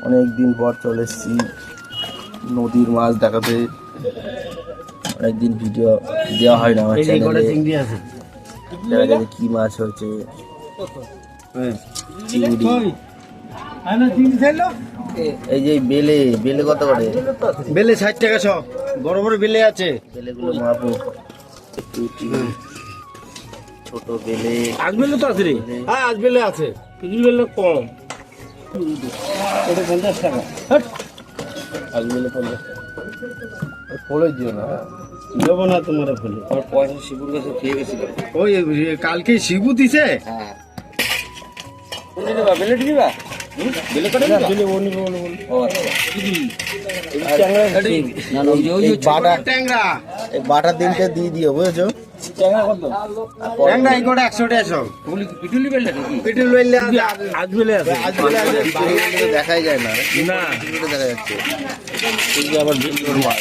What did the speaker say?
অনেকদিন পর চলে এসেছি নদীর মাছ দেখাতে। অনেকদিন ভিডিও দেওয়া হয় না আমার চ্যানেলে। দেখা যাবে কি মাছ হয়েছে। চিংড়ি, এই যে বেলে, বেলে কত করে? বেলে 60 টাকা সব। বড় বড় বেলে আছে, বেলেগুলো মাপো। ছোট বেলে, আজ বেলে তো আছে রে। হ্যাঁ আজ বেলে আছে, কিছু বেলে কম। ওটা 50 টাকা। আজ বেলে 50 টাকা। ফলই দিও না, দেবো না তোমার ফলে। আমার পয়সা শিবুর কাছে খেয়ে গেছিল। ওই কালকে শিবু দিছে। হ্যাঁ, বেলে দিবা, বেলে কত দিবা? বেলে ও নিবো বলে। ও আচ্ছা, ট্যাংরা না না, ওই যে বাটা, ট্যাংরা, এই বাটার দিনটা দিয়ে দিও, বুঝেছো? ট্যাংরা কত? ট্যাংরা এই কোটা 100 টাকা সব। পিটুলি বেলটা নাকি? পিটুল বেলে আজ বেলে আছে। আজ বেলে আছে, পিটুলি দেখাই যায় না, না পিটুলি দেখা যাচ্ছে। এই যে আবার ভিডিওর মাছ।